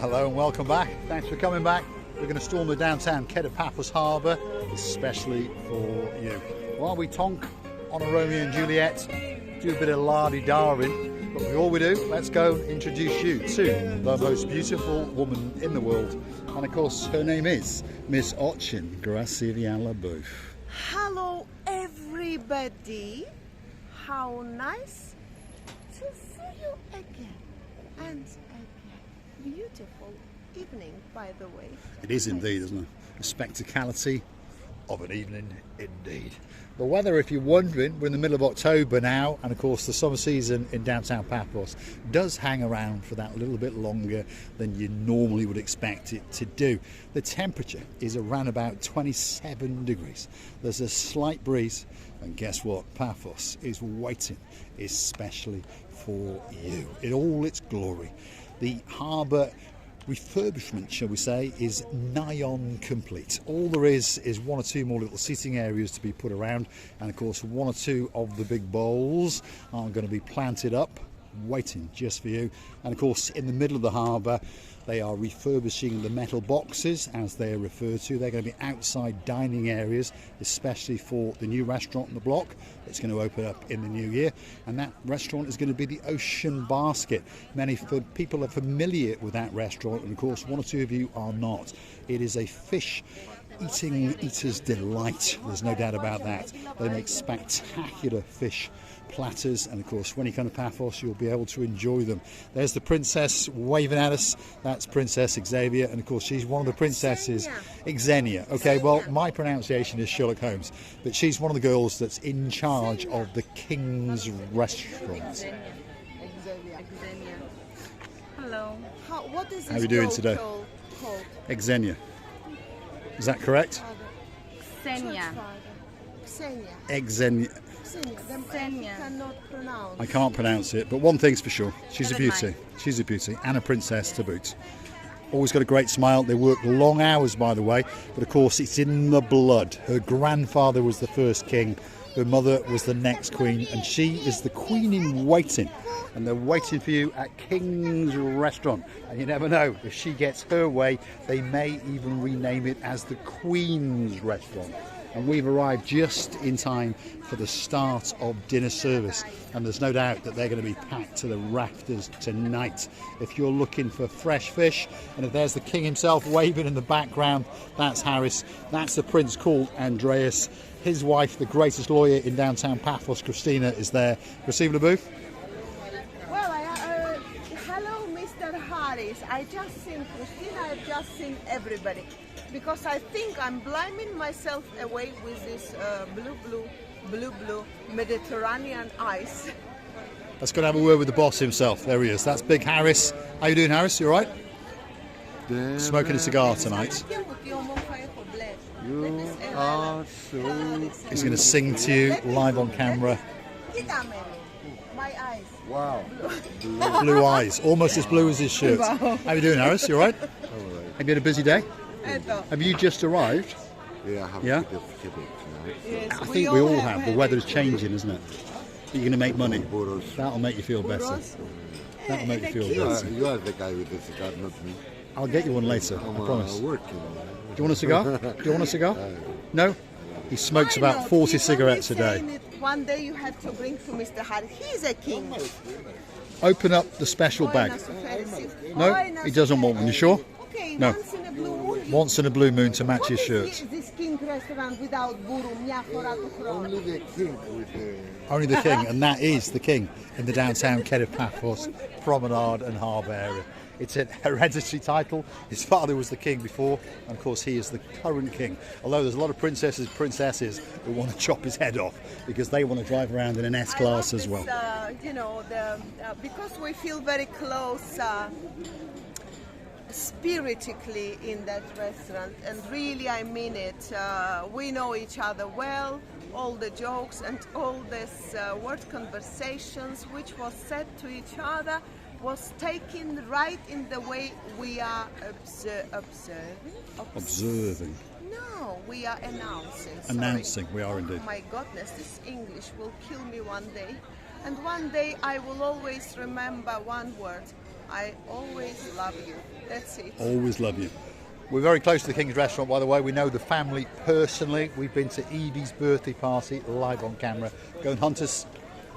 Hello and welcome back. Thanks for coming back. We're going to storm the downtown quay of Paphos Harbour, especially for you. While we tonk on a Romeo and Juliet, do a bit of lardy-darring, but before we do, let's go introduce you to the most beautiful woman in the world. And of course, her name is Miss Ochin. Grazie alla bouffe. Hello everybody. How nice to see you again and again. Beautiful evening, by the way. It is indeed, isn't it? A spectacality of an evening indeed. The weather, if you're wondering, we're in the middle of October now, and of course the summer season in downtown Paphos does hang around for that little bit longer than you normally would expect it to do. The temperature is around about 27 degrees. There's a slight breeze, and guess what? Paphos is waiting especially for you in all its glory. The harbour refurbishment, shall we say, is nigh on complete. All there is one or two more little seating areas to be put around, and of course one or two of the big bowls are going to be planted up waiting just for you. And of course in the middle of the harbour they are refurbishing the metal boxes, as they are referred to. They're going to be outside dining areas, especially for the new restaurant on the block that's going to open up in the new year. And that restaurant is going to be the Ocean Basket. Many people are familiar with that restaurant, and of course one or two of you are not. It is a fish eater's delight, there's no doubt about that. They make spectacular fish platters, and of course when you come to Paphos you'll be able to enjoy them. There's the princess waving at us. That's Princess Xavier, and of course she's one of the princesses. Xenia. Okay, well my pronunciation is Sherlock Holmes, but she's one of the girls that's in charge of the King's Restaurant. Hello. What is this? How are you doing today? Called? Xenia. Is that correct? Xenia. Xenia. Xenia. Cannot pronounce. I can't pronounce it, but one thing's for sure, she's a beauty. She's a beauty, and a princess to boot. Always got a great smile. They work long hours, by the way, but of course it's in the blood. Her grandfather was the first king, her mother was the next queen, and she is the queen in waiting. And they're waiting for you at King's Restaurant. And you never know, if she gets her way, they may even rename it as the Queen's Restaurant. And we've arrived just in time for the start of dinner service, and there's no doubt that they're going to be packed to the rafters tonight. If you're looking for fresh fish, and if there's the king himself waving in the background, that's Harris. That's the prince called Andreas. His wife, the greatest lawyer in downtown Paphos, Christina, is there. Receive the booth. Hello, Mr. Harris. I just seen Christina. I've just seen everybody, because I think I'm blinding myself away with this blue Mediterranean ice. Let's go and have a word with the boss himself. There he is. That's Big Harris. How you doing, Harris? You all right? Smoking a cigar tonight. You are so... He's going to sing to you live on camera. My eyes. Wow. Blue eyes, almost as blue as his shirt. How you doing, Harris? You all right? All right. Have you had a busy day? Have you just arrived? Yeah, I have Yeah? a bit of Quebec tonight. Yes, I think we all have. The weather's changing, isn't it? You're going to make money. Boros. That'll make you feel better. That'll make you feel better. You are the guy with the cigar, not me. I'll get you one later, I I'm promise. Do working. you want a cigar? Do you want a cigar? No? He smokes about 40 cigarettes a day. One day you have to bring to Mr. Harris. He's a king. Open up the special bag. No, he doesn't want one. You sure? Okay, No. once in a blue moon. Once in a blue moon to match What his is shirt. this king restaurant without buru? Only the king with the... Only the king, and that is the king in the downtown quay of Paphos Promenade and Harbour area. It's a hereditary title. His father was the king before, and of course he is the current king. Although there's a lot of princesses who want to chop his head off because they want to drive around in an S-Class as well. Because we feel very close spiritically in that restaurant, and really I mean it. We know each other well. All the jokes and all these word conversations which was said to each other was taken right in the way we are Observing. No, we are announcing. Sorry. Announcing, we are indeed. Oh my goodness, this English will kill me one day. And one day I will always remember one word. I always love you. That's it. Always love you. We're very close to the King's Restaurant, by the way. We know the family personally. We've been to Evie's birthday party live on camera. Go and hunt us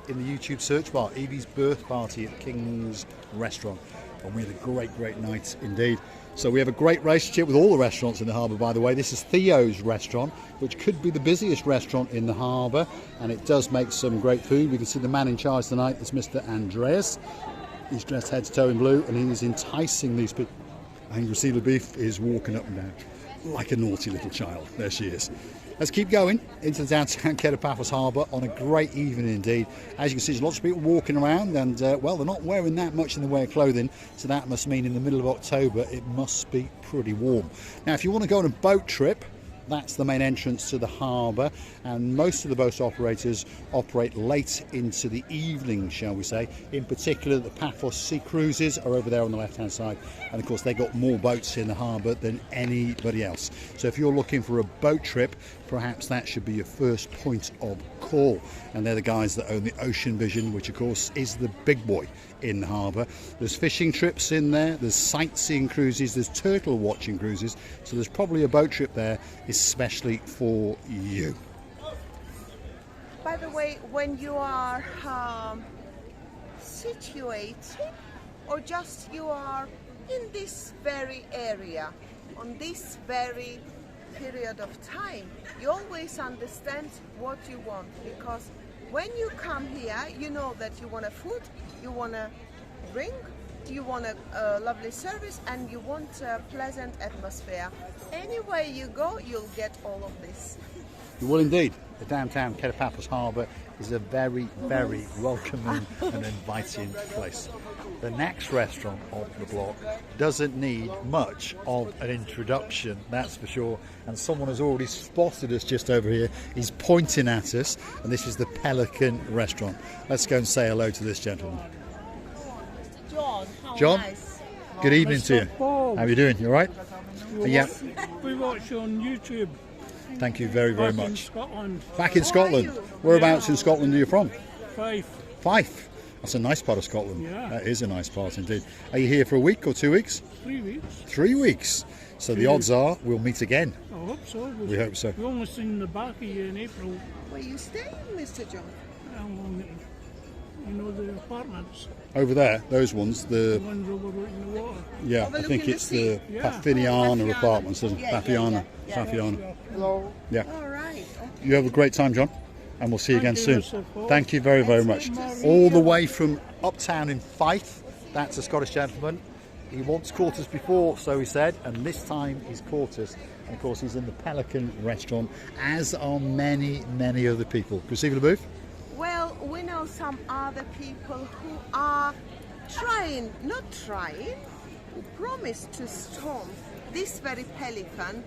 in the YouTube search bar. Evie's birth party at the King's Restaurant. And we had a great night indeed. So we have a great relationship with all the restaurants in the harbour, by the way. This is Theo's restaurant, which could be the busiest restaurant in the harbour, and it does make some great food. We can see the man in charge tonight is Mr. Andreas. He's dressed head to toe in blue, and he is enticing these people. And you can see the beef is walking up and down like a naughty little child. There she is. Let's keep going into the downtown Paphos Harbour on a great evening indeed. As you can see, there's lots of people walking around, and well, they're not wearing that much in the way of clothing, so that must mean in the middle of October it must be pretty warm. Now, if you want to go on a boat trip, that's the main entrance to the harbour, and most of the boat operators operate late into the evening, shall we say. In particular, the Paphos Sea Cruises are over there on the left hand side, and of course they got more boats in the harbour than anybody else. So if you're looking for a boat trip, perhaps that should be your first point of call. And they're the guys that own the Ocean Vision, which of course is the big boy in the harbour. There's fishing trips in there, there's sightseeing cruises, there's turtle watching cruises, so there's probably a boat trip there especially for you. By the way, when you are situated or just you are in this very area, on this very period of time, you always understand what you want, because when you come here, you know that you want a food, you want a drink, you want a lovely service, and you want a pleasant atmosphere. Anywhere you go, you'll get all of this. You will indeed. The downtown Paphos Harbour is a very welcoming and inviting place. The next restaurant on the block doesn't need much of an introduction, that's for sure. And someone has already spotted us just over here. He's pointing at us, and this is the Pelican Restaurant. Let's go and say hello to this gentleman. John, how John, nice. good evening to you. How are you doing? You all right? Yeah. We watch you on YouTube. Thank you very Back in much. Scotland. Back in Scotland. Whereabouts in Scotland are you from? Fife. Fife. That's a nice part of Scotland. Yeah. That is a nice part indeed. Are you here for a week or 2 weeks? 3 weeks. 3 weeks. So the odds are we'll meet again. I hope so. We hope so. We only seen the back of you in April. Where you staying, Mr. John? You know the apartments. Over there, those ones, The the ones over in the water. yeah, I Overlooking think the it's sea. the Yeah. Paphiniana Paphiniana. apartments, isn't it? Yeah, Paphiniana. yeah. Paphiniana. Hello. Yeah. All right. You have a great time, John, and we'll see you again Thank you, soon. Mr. Paul. Thank you very That's much. good to see All the you. way from uptown in Fife. That's a Scottish gentleman. He once caught us before, so he said, and this time he's caught us. And of course, he's in the Pelican Restaurant, as are many other people. Perceive the booth? Well, we know some other people who are not trying, who promise to storm this very Pelican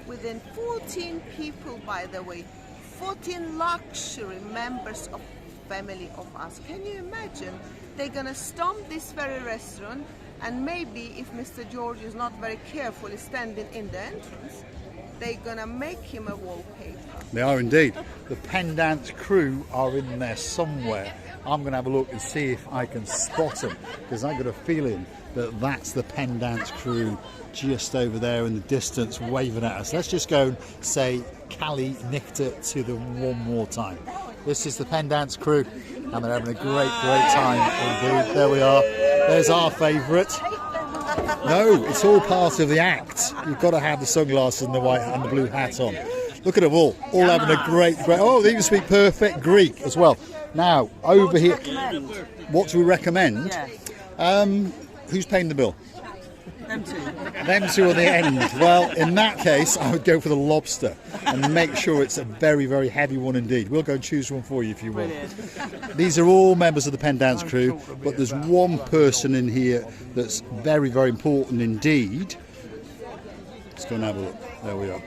within 14 people, by the way, 14 luxury members of family of us. Can you imagine? They're gonna storm this very restaurant, and maybe if Mr. George is not very careful standing in the entrance, they're gonna make him a wallpaper. They are indeed. The Pendant crew are in there somewhere. I'm going to have a look and see if I can spot them, because I've got a feeling that that's the Pendant crew just over there in the distance waving at us. Let's just go and say Cali Nicta to them one more time. This is the Pendant crew, and they're having a great time indeed. There we are. There's our favourite. No, it's all part of the act. You've got to have the sunglasses and the white and the blue hat on. Look at them all having a great. Oh, they even speak perfect Greek as well. Now, over here, what do we recommend? Who's paying the bill? Them two. Them two at the end. Well, in that case, I would go for the lobster and make sure it's a very heavy one indeed. We'll go and choose one for you if you want. These are all members of the Pendant crew, but there's one person in here that's very important indeed. Let's go and have a look. There we are.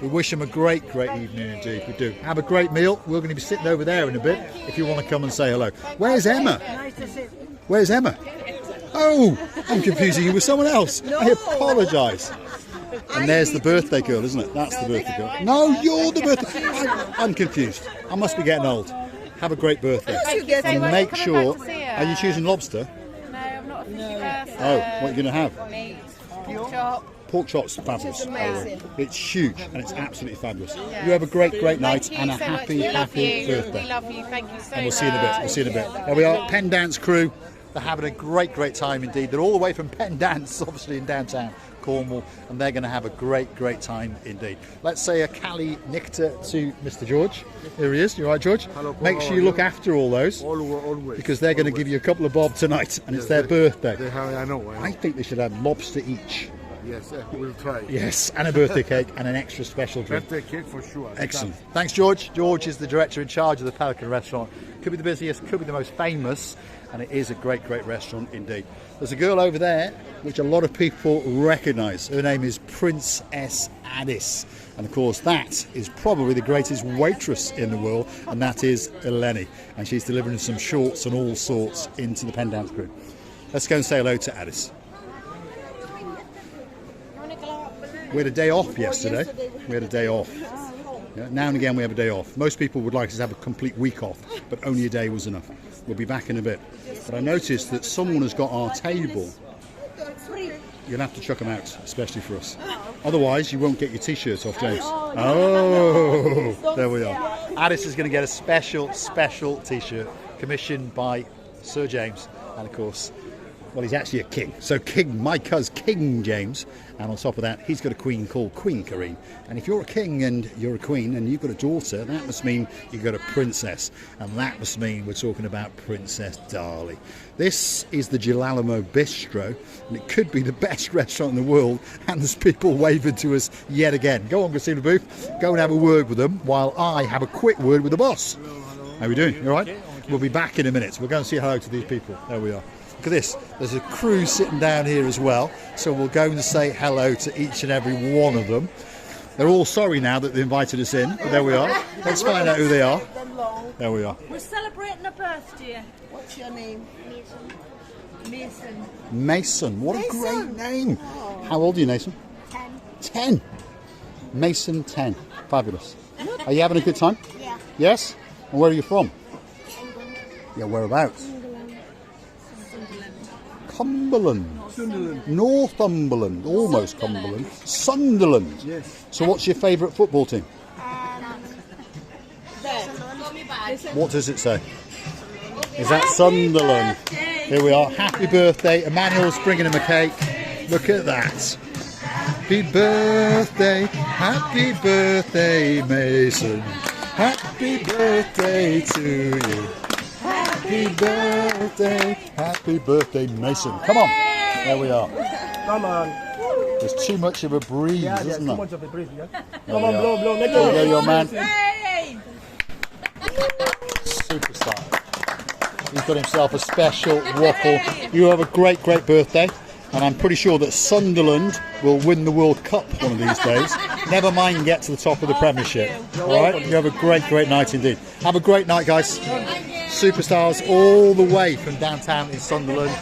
We wish them a great evening indeed. We do. Have a great meal. We're going to be sitting over there in a bit if you want to come and say hello. Where's Emma? Nice to see. Where's Emma? Oh, I'm confusing you with someone else. No. I apologise. And there's the birthday girl, isn't it? That's the birthday girl. No, you're the birthday. I'm confused. I must be getting old. Have a great birthday. You get And much. make Coming sure. back to see her. Are you choosing lobster? No, I'm not a fishy person. Oh, what are you going to have? Meat, pork chop. Pork chops, fabulous. amazing. It's huge and it's absolutely fabulous. You have a great night Thank you and a so happy, much. We love happy you. birthday. We love you. Thank you so much. And we'll see you in a bit. We'll see you in a bit. There we are, Penn Dance crew. They're having a great time indeed. They're all the way from Penn Dance, obviously in downtown Cornwall, and they're going to have a great time indeed. Let's say a Cali Nicta to Mr. George. Here he is. You all right, George? Hello, Paul, Make how sure are you you? look after all those Always. because they're going to give you a couple of bob tonight, and it's their birthday. I know. I think they should have lobster each. Yes, we'll try. Yes, and a birthday cake and an extra special drink. Birthday cake for sure. Excellent. Thanks, George. George is the director in charge of the Pelican restaurant. Could be the busiest, could be the most famous, and it is a great restaurant indeed. There's a girl over there which a lot of people recognise. Her name is Princess Addis. And of course that is probably the greatest waitress in the world, and that is Eleni. And she's delivering some shorts and all sorts into the Penn Dance crew. Let's go and say hello to Addis. We had a day off yesterday. We had a day off. Yeah, now and again we have a day off. Most people would like us to have a complete week off, but only a day was enough. We'll be back in a bit. But I noticed that someone has got our table. You'll have to chuck them out, especially for us. Otherwise, you won't get your T-shirts off, James. Oh, there we are. Addis is going to get a special T-shirt commissioned by Sir James, and of course, well, he's actually a king. So King, my cousin King James, and on top of that, he's got a queen called Queen Karine. And if you're a king and you're a queen and you've got a daughter, that must mean you've got a princess. And that must mean we're talking about Princess Dali. This is the Girolamo Bistro, and it could be the best restaurant in the world, and there's people waving to us yet again. Go on, Christina Booth, go and have a word with them while I have a quick word with the boss. How are we doing? You all right? We'll be back in a minute. We'll go and say hello to these people. There we are. Look at this, there's a crew sitting down here as well, so we'll go and say hello to each and every one of them. They're all sorry now that they invited us in, but there we are. Let's find out who they are. There we are. We're celebrating a birthday. What's your name? Mason. Mason, what a great name. How old are you, Mason? 10. 10. Mason 10, fabulous. Are you having a good time? Yeah. Yes? And where are you from? Yeah, whereabouts? Cumberland. Northumberland, almost Cumberland. Sunderland. Yes. So what's your favourite football team? What does it say? Is that Sunderland? Here we are. Happy birthday. Emmanuel's bringing him a cake. Look at that. Happy birthday, Mason. Happy birthday to you. Happy birthday, Mason. Come on. There we are. Come on. There's too much of a breeze, Yeah, there's isn't too there? much of a breeze, yeah? There Come we on, are. blow, make There you go, it. your man. Hey! Superstar. He's got himself a special waffle. You have a great birthday. And I'm pretty sure that Sunderland will win the World Cup one of these days. Never mind get to the top of the Premiership. All right? You have a great night indeed. Have a great night, guys. Superstars all the way from downtown in Sunderland.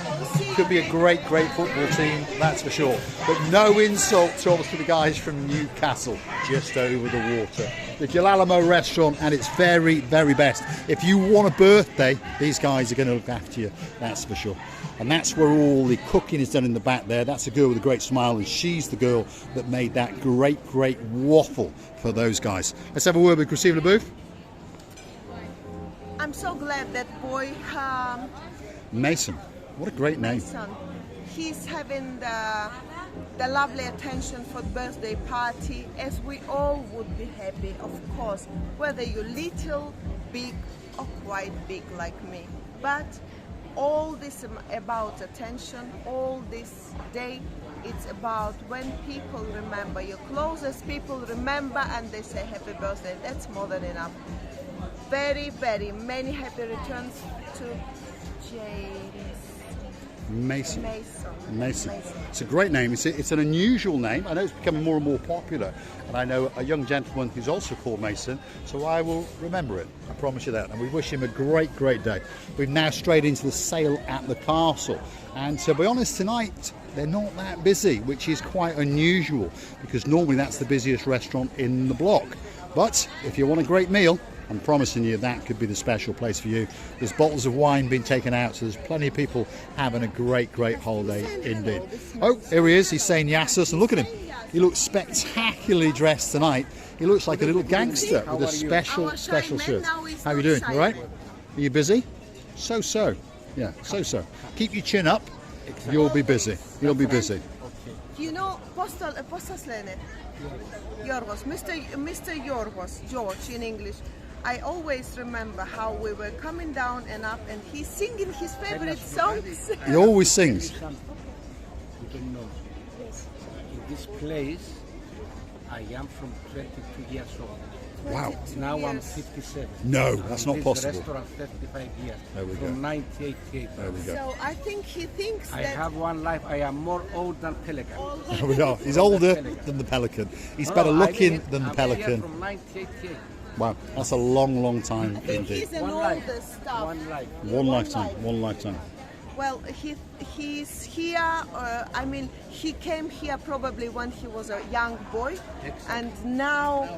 Could be a great football team, that's for sure. But no insult to obviously the guys from Newcastle, just over the water. The Girolamo restaurant at its very best. If you want a birthday, these guys are going to look after you, that's for sure. And that's where all the cooking is done in the back there. That's a girl with a great smile, and she's the girl that made that great waffle for those guys. Let's have a word with Christina Booth. I'm so glad that boy Mason, what a great name. Mason, he's having the lovely attention for the birthday party, as we all would be happy, of course, whether you're little, big or quite big like me. But all this about attention, all this day, it's about when people remember, your closest people remember and they say happy birthday. That's more than enough. Very many happy returns to James Mason. Mason. It's a great name. It's an unusual name. I know it's becoming more and more popular, and I know a young gentleman who's also called Mason, so I will remember it. I promise you that. And we wish him a great day. We've now strayed into the sale at the castle, and to be honest, tonight they're not that busy, which is quite unusual because normally that's the busiest restaurant in the block. But if you want a great meal, I'm promising you that could be the special place for you. There's bottles of wine being taken out, so there's plenty of people having a great holiday indeed. Oh, here he is. He's saying Yassus, and look at him. He looks spectacularly dressed tonight. He looks like a little gangster with a special shirt. How are you doing? All right? Are you busy? So. Yeah, so. Keep your chin up. You'll be busy. You'll be busy. You know, Postas Lene, Yorgos, Mr. Yorgos, George in English. I always remember how we were coming down and up, and he's singing his favorite songs. He always sings. You don't know. In this place, I am from 22 years old. Wow. Now I'm 57. No, that's not possible. This restaurant 35 years. There we go. From 1988. There we go. So I think he thinks I that have one life. I am more old than Pelican. There we are. He's older than the Pelican. He's better looking than the I'm Pelican. here from 1988. Wow, that's a long time I think indeed. he's an One older life. stuff. One life. One lifetime. Well, he's here. I mean, he came here probably when he was a young boy, and now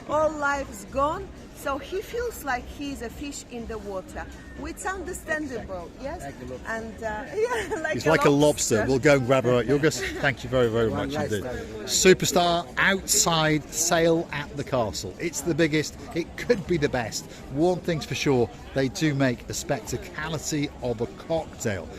all life's gone. So he feels like he's a fish in the water, which is understandable, yes. And He's like a lobster. We'll go and grab her. Yorgos, thank you very much indeed. Superstar outside sail at the castle. It's the biggest. It could be the best. One thing's for sure, they do make a spectacality of a cocktail.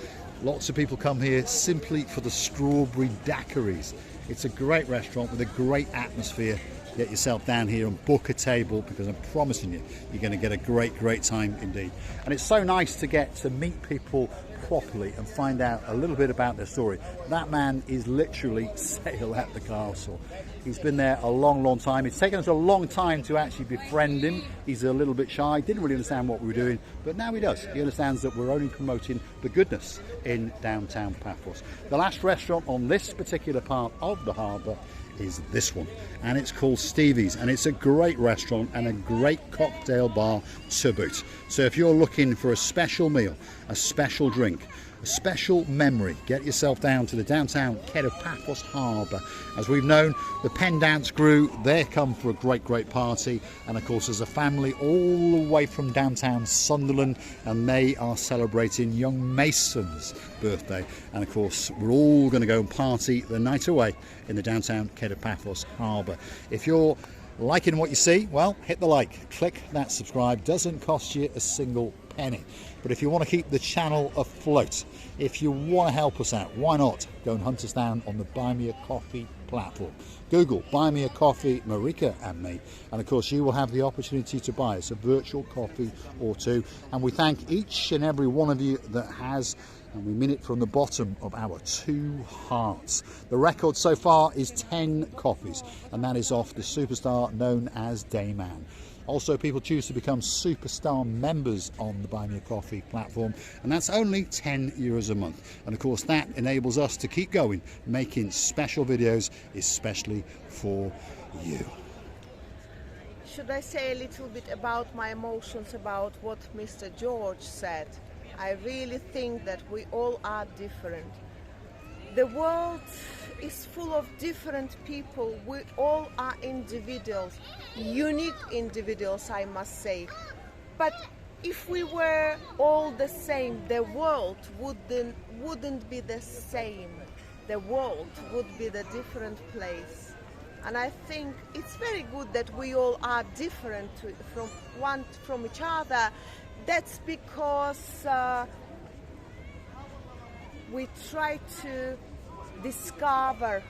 Lots of people come here simply for the strawberry daiquiris. It's a great restaurant with a great atmosphere. Get yourself down here and book a table, because I'm promising you, you're going to get a great time indeed. And it's so nice to get to meet people properly and find out a little bit about their story. That man is literally sail at the castle. He's been there a long time. It's taken us a long time to actually befriend him. He's a little bit shy, didn't really understand what we were doing, but now he does. He understands that we're only promoting the goodness in downtown Paphos. The last restaurant on this particular part of the harbour is this one, and it's called Stevie's, and it's a great restaurant and a great cocktail bar to boot. So if you're looking for a special meal, a special drink, a special memory, get yourself down to the downtown Paphos Harbour. As we've known, the Pen Dance crew, they come for a great party, and of course there's a family all the way from downtown Sunderland, and they are celebrating young Mason's birthday, and of course we're all going to go and party the night away in the downtown Paphos Harbour. If you're liking what you see, well, hit the like, click that subscribe. Doesn't cost you a single penny. But if you want to keep the channel afloat, if you want to help us out, why not go and hunt us down on the Buy Me a Coffee platform. Google Buy Me a Coffee, Marika and me, and of course you will have the opportunity to buy us a virtual coffee or two. And we thank each and every one of you that has, and we mean it from the bottom of our two hearts. The record so far is 10 coffees, and that is off the superstar known as Dayman. Also, people choose to become superstar members on the Buy Me a Coffee platform, and that's only €10 a month. And of course that enables us to keep going, making special videos especially for you. Should I say a little bit about my emotions about what Mr. George said? I really think that we all are different. The world is full of different people. We all are individuals, unique individuals, I must say. But if we were all the same, the world wouldn't be the same. The world would be the different place. And I think it's very good that we all are different from each other. That's because we try to discover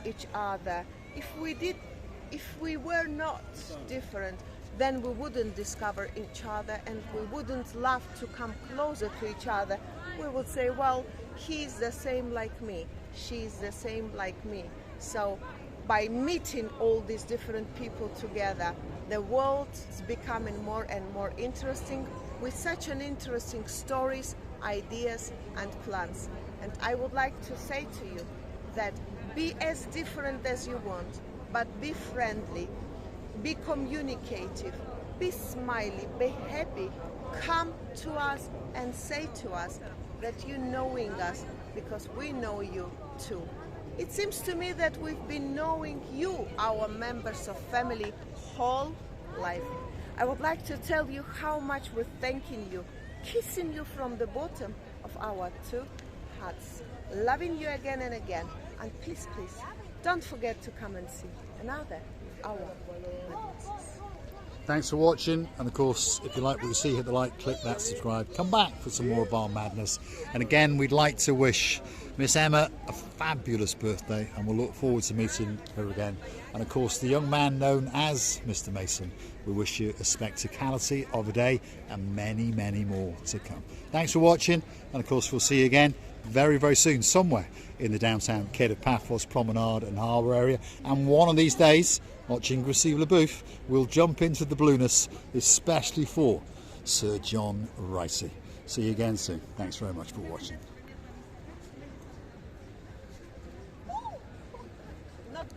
each other. If we were not different, then we wouldn't discover each other, and we wouldn't love to come closer to each other. We would say, well, he's the same like me, she's the same like me. So by meeting all these different people together, the world is becoming more and more interesting, with such an interesting stories, ideas and plans. And I would like to say to you that be as different as you want, but be friendly, be communicative, be smiley, be happy. Come to us and say to us that you're knowing us, because we know you too. It seems to me that we've been knowing you, our members of family, whole life. I would like to tell you how much we're thanking you, kissing you from the bottom of our two hearts, loving you again and again. And please, please, don't forget to come and see another of our madnesses. Thanks for watching, and of course, if you like what you see, hit the like, click that subscribe, come back for some more of our madness. And again, we'd like to wish Miss Emma a fabulous birthday, and we'll look forward to meeting her again. And of course, the young man known as Mr. Mason, we wish you a spectacality of a day and many, many more to come. Thanks for watching, and of course, we'll see you again very, very soon, somewhere in the downtown kid of Paphos Promenade and Harbour area. And one of these days, watching Receive Le Bouffe, we'll jump into the blueness, especially for Sir John Ricey. See you again soon. Thanks very much for watching.